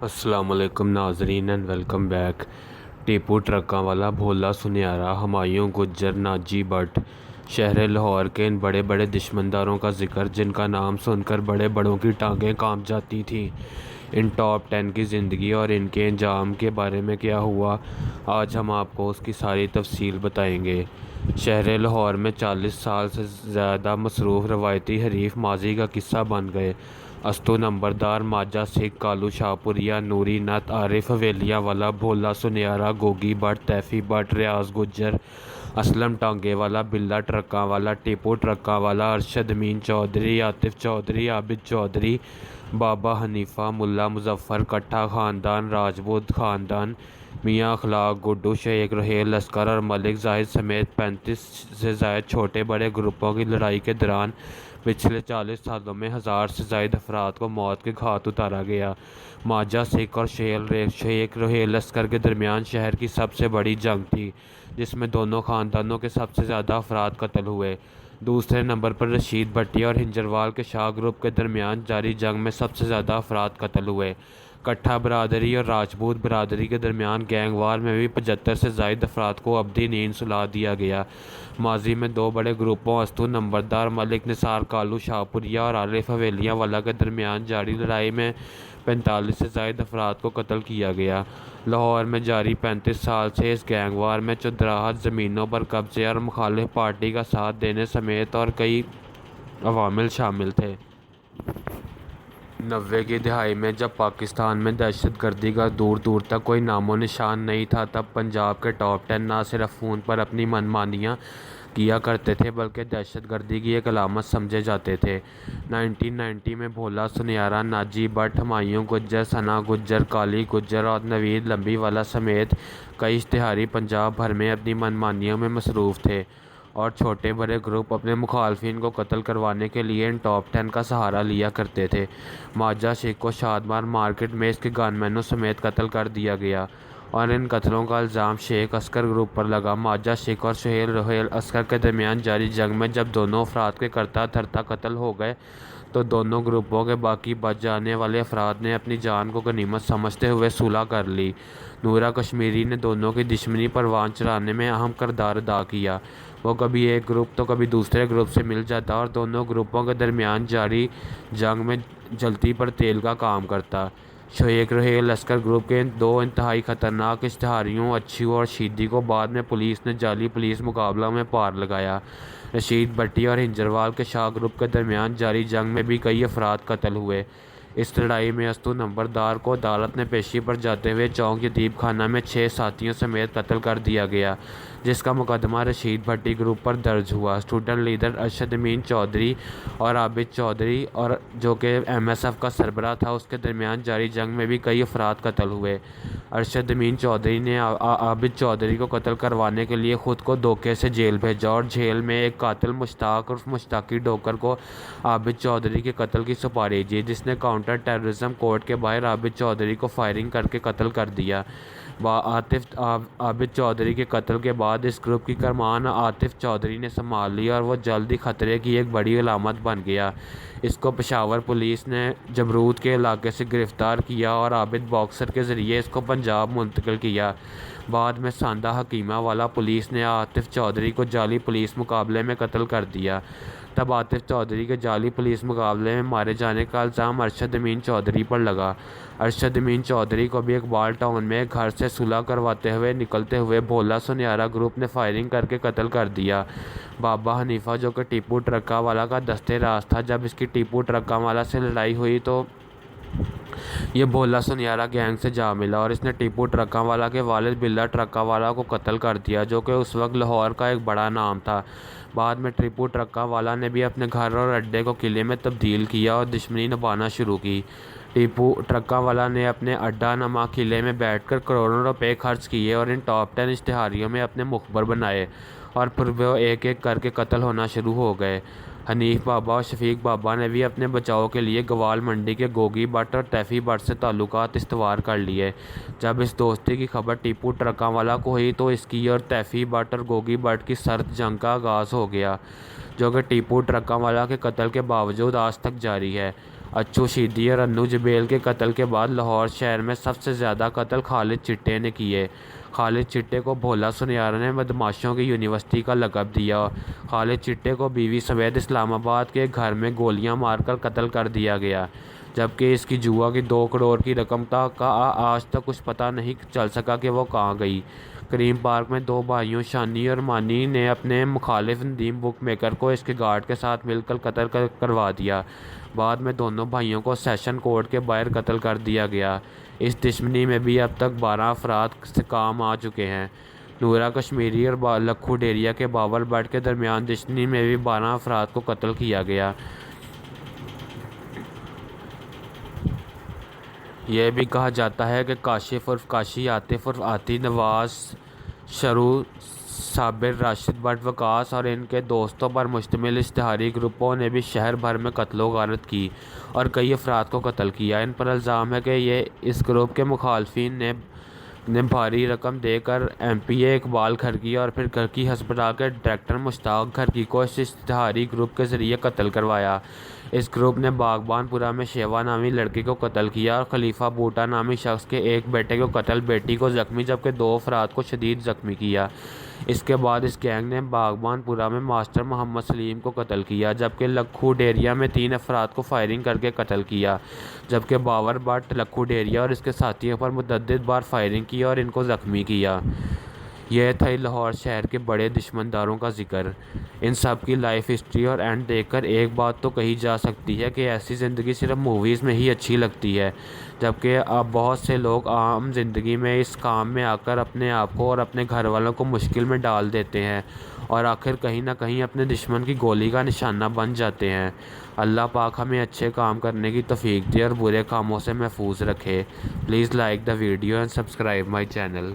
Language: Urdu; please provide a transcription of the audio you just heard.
السلام علیکم ناظرین اینڈ ویلکم بیک۔ ٹیپو ٹرکاں والا، بھولا سنیارا، ہمایوں گجر، ناجی بٹ، شہر لاہور کے ان بڑے بڑے دشمنداروں کا ذکر جن کا نام سن کر بڑے بڑوں کی ٹانگیں کانپ جاتی تھیں۔ ان ٹاپ 10 کی زندگی اور ان کے انجام کے بارے میں کیا ہوا، آج ہم آپ کو اس کی ساری تفصیل بتائیں گے۔ شہر لاہور میں 40 سال سے زیادہ مصروف روایتی حریف ماضی کا قصہ بن گئے۔ استو نمبردار، ماجہ سکھ، کالو شاہپوریا، نوری نت، عارف حویلیاں والا، بھولا سنیارا، گوگی بٹ، تیفی بٹ، ریاض گجر، اسلم ٹانگے والا، بلا ٹرکاں والا، ٹیپو ٹرکاں والا، ارشد امین چودھری، عاطف چودھری، عابد چودھری، بابا حنیفہ، ملا مظفر، کٹھا خاندان، راجپوت خاندان، میاں اخلاق، گڈو، شیخ رحیل لشکر اور ملک زاہد سمیت 35 سے زائد چھوٹے بڑے گروپوں کی لڑائی کے دوران پچھلے 40 سالوں میں 1000 سے زائد افراد کو موت کے گھاٹ اتارا گیا۔ ماجہ سکھ اور شیخ رحیل لشکر کے درمیان شہر کی سب سے بڑی جنگ تھی، جس میں دونوں خاندانوں کے سب سے زیادہ افراد قتل ہوئے۔ دوسرے نمبر پر رشید بھٹی اور ہنجروال کے شاہ گروپ کے درمیان جاری جنگ میں سب سے زیادہ افراد قتل ہوئے۔ کٹھا برادری اور راجپوت برادری کے درمیان گینگ وار میں بھی 75 سے زائد افراد کو ابدی نیند سلا دیا گیا۔ ماضی میں دو بڑے گروپوں استو نمبردار، ملک نثار، کالو شاہپوریا اور عارف حویلیاں والا کے درمیان جاری لڑائی میں 45 سے زائد افراد کو قتل کیا گیا۔ لاہور میں جاری 35 سال سے اس گینگ وار میں چودراہت زمینوں پر قبضے اور مخالف پارٹی کا ساتھ دینے سمیت اور کئی عوامل شامل تھے۔ 90 کی دہائی میں جب پاکستان میں دہشت گردی کا دور دور تک کوئی نام و نشان نہیں تھا، تب پنجاب کے ٹاپ 10 نہ صرف فون پر اپنی من مانیاں کیا کرتے تھے بلکہ دہشت گردی کی ایک علامت سمجھے جاتے تھے۔ 1990 میں بھولا سنیارا، ناجی بٹ، ہمایوں گجر، ثنا گجر، کالی گجر اور نوید لمبی والا سمیت کئی اشتہاری پنجاب بھر میں اپنی من مانیوں میں مصروف تھے، اور چھوٹے بڑے گروپ اپنے مخالفین کو قتل کروانے کے لیے ان ٹاپ 10 کا سہارا لیا کرتے تھے۔ ماجہ سکھ کو شادمار مارکیٹ میں اس کے گن مینوں سمیت قتل کر دیا گیا اور ان قتلوں کا الزام شیخ عسکر گروپ پر لگا۔ ماجہ سکھ اور شیخ رحیل لشکر کے درمیان جاری جنگ میں جب دونوں افراد کے کرتا دھرتا قتل ہو گئے تو دونوں گروپوں کے باقی بچ جانے والے افراد نے اپنی جان کو غنیمت سمجھتے ہوئے صلح کر لی۔ نورہ کشمیری نے دونوں کی دشمنی پروان چڑھانے میں اہم کردار ادا کیا۔ وہ کبھی ایک گروپ تو کبھی دوسرے گروپ سے مل جاتا اور دونوں گروپوں کے درمیان جاری جنگ میں جلتی پر تیل کا کام کرتا۔ شیخ رحیل لشکر گروپ کے دو انتہائی خطرناک اشتہاریوں اچھو اور شیدی کو بعد میں پولیس نے جعلی پولیس مقابلہ میں پار لگایا۔ رشید بھٹی اور ہنجروال کے شاہ گروپ کے درمیان جاری جنگ میں بھی کئی افراد قتل ہوئے۔ اس لڑائی میں استو نمبردار کو عدالت نے پیشی پر جاتے ہوئے چوک یتیم خانہ میں 6 ساتھیوں سمیت قتل کر دیا گیا، جس کا مقدمہ رشید بھٹی گروپ پر درج ہوا۔ اسٹوڈنٹ لیڈر ارشد امین چودھری اور عابد چودھری اور جو کہ ایم ایس ایف کا سربراہ تھا، اس کے درمیان جاری جنگ میں بھی کئی افراد قتل ہوئے۔ ارشد امین چودھری نے عابد چودھری کو قتل کروانے کے لیے خود کو دھوکے سے جیل بھیجا اور جیل میں ایک قاتل مشتاق عرف مشتاقی ڈوکر کو عابد چودھری کے قتل کی سپاری دی، جس نے کاؤنٹر ٹیررزم کورٹ کے باہر عابد چودھری کو فائرنگ کر کے قتل کر دیا۔ عابد چودھری کے قتل کے بعد اس گروپ کی کمان عاطف چودھری نے سنبھال لی اور وہ جلد ہی خطرے کی ایک بڑی علامت بن گیا۔ اس کو پشاور پولیس نے جبروت کے علاقے سے گرفتار کیا اور عابد باکسر کے ذریعے اس کو پنجاب منتقل کیا۔ بعد میں ساندہ حکیمہ والا پولیس نے عاطف چودھری کو جعلی پولیس مقابلے میں قتل کر دیا۔ تب عاطف چودھری کے جعلی پولیس مقابلے میں مارے جانے کا الزام ارشد امین چودھری پر لگا۔ ارشد امین چودھری کو بھی اقبال ٹاؤن میں ایک گھر سے صلح کرواتے ہوئے نکلتے ہوئے بھولا سنیارا گروپ نے فائرنگ کر کے قتل کر دیا۔ بابا حنیفہ، جو کہ ٹیپو ٹرکاں والا کا دستے راز تھا، جب اس کی ٹیپو ٹرکاں والا سے لڑائی ہوئی تو یہ بھولا سنیارا گینگ سے جا ملا اور اس نے ٹیپو ٹرکاں والا کے والد بلا ٹرکاں والا کو قتل کر دیا، جو کہ اس وقت لاہور کا ایک بڑا نام تھا۔ بعد میں ٹیپو ٹرکاں والا نے بھی اپنے گھر اور اڈے کو قلعے میں تبدیل کیا اور دشمنی نبھانا شروع کی۔ ٹیپو ٹرکاں والا نے اپنے اڈا نما قلعے میں بیٹھ کر کروڑوں روپے خرچ کیے اور ان ٹاپ 10 اشتہاریوں میں اپنے مخبر بنائے اور پھر وہ ایک ایک کر کے قتل ہونا شروع ہو گئے۔ حنیف بابا اور شفیق بابا نے بھی اپنے بچاؤ کے لیے گوال منڈی کے گوگی بٹ اور تیفی بٹ سے تعلقات استوار کر لیے۔ جب اس دوستی کی خبر ٹیپو ٹرکاں والا کو ہوئی تو اس کی اور تیفی بٹ اور گوگی بٹ کی سرد جنگ کا آغاز ہو گیا، جو کہ ٹیپو ٹرکاں والا کے قتل کے باوجود آج تک جاری ہے۔ اچو شیدی اور انو جبیل کے قتل کے بعد لاہور شہر میں سب سے زیادہ قتل خالد چٹے نے کیے۔ خالد چٹے کو بھولا سنیارا نے بدماشوں کی یونیورسٹی کا لقب دیا۔ خالد چٹے کو بیوی سمیت اسلام آباد کے گھر میں گولیاں مار کر قتل کر دیا گیا، جبکہ اس کی جوا کی 2 کروڑ کی رقم کا آج تک کچھ پتہ نہیں چل سکا کہ وہ کہاں گئی۔ کریم پارک میں 2 بھائیوں شانی اور مانی نے اپنے مخالف ندیم بک میکر کو اس کے گارڈ کے ساتھ مل کر قتل کروا دیا۔ بعد میں دونوں بھائیوں کو سیشن کورٹ کے باہر قتل کر دیا گیا۔ اس دشمنی میں بھی اب تک 12 افراد سے کام آ چکے ہیں۔ نورا کشمیری اور لکھو ڈیریا کے باول بٹ کے درمیان دشمنی میں بھی 12 افراد کو قتل کیا گیا۔ یہ بھی کہا جاتا ہے کہ کاشف عرف کاشی، عاطف عرف عاطی، نواز، شروع، صابر، راشد بٹ، وکاس اور ان کے دوستوں پر مشتمل اشتہاری گروپوں نے بھی شہر بھر میں قتل و غارت کی اور کئی افراد کو قتل کیا۔ ان پر الزام ہے کہ اس گروپ کے مخالفین نے بھاری رقم دے کر ایم پی اے اقبال کھرگی اور پھر کھرگی ہسپتال کے ڈائریکٹر مشتاق کھرگی کو اس اشتہاری گروپ کے ذریعے قتل کروایا۔ اس گروپ نے باغبان پورہ میں شیوا نامی لڑکی کو قتل کیا اور خلیفہ بوٹا نامی شخص کے ایک بیٹے کو قتل، بیٹی کو زخمی جبکہ 2 افراد کو شدید زخمی کیا۔ اس کے بعد اس گینگ نے باغبان پورہ میں ماسٹر محمد سلیم کو قتل کیا، جبکہ لکھو ڈیریا میں 3 افراد کو فائرنگ کر کے قتل کیا، جبکہ باور بٹ، لکھو ڈیریا اور اس کے ساتھیوں پر متعدد بار فائرنگ کی اور ان کو زخمی کیا۔ یہ تھا لاہور شہر کے بڑے دشمنداروں کا ذکر۔ ان سب کی لائف ہسٹری اور اینڈ دیکھ کر ایک بات تو کہی جا سکتی ہے کہ ایسی زندگی صرف موویز میں ہی اچھی لگتی ہے، جبکہ اب بہت سے لوگ عام زندگی میں اس کام میں آ کر اپنے آپ کو اور اپنے گھر والوں کو مشکل میں ڈال دیتے ہیں اور آخر کہیں نہ کہیں اپنے دشمن کی گولی کا نشانہ بن جاتے ہیں۔ اللہ پاک ہمیں اچھے کام کرنے کی توفیق دے اور برے کاموں سے محفوظ رکھے۔ Please like the video and subscribe my channel.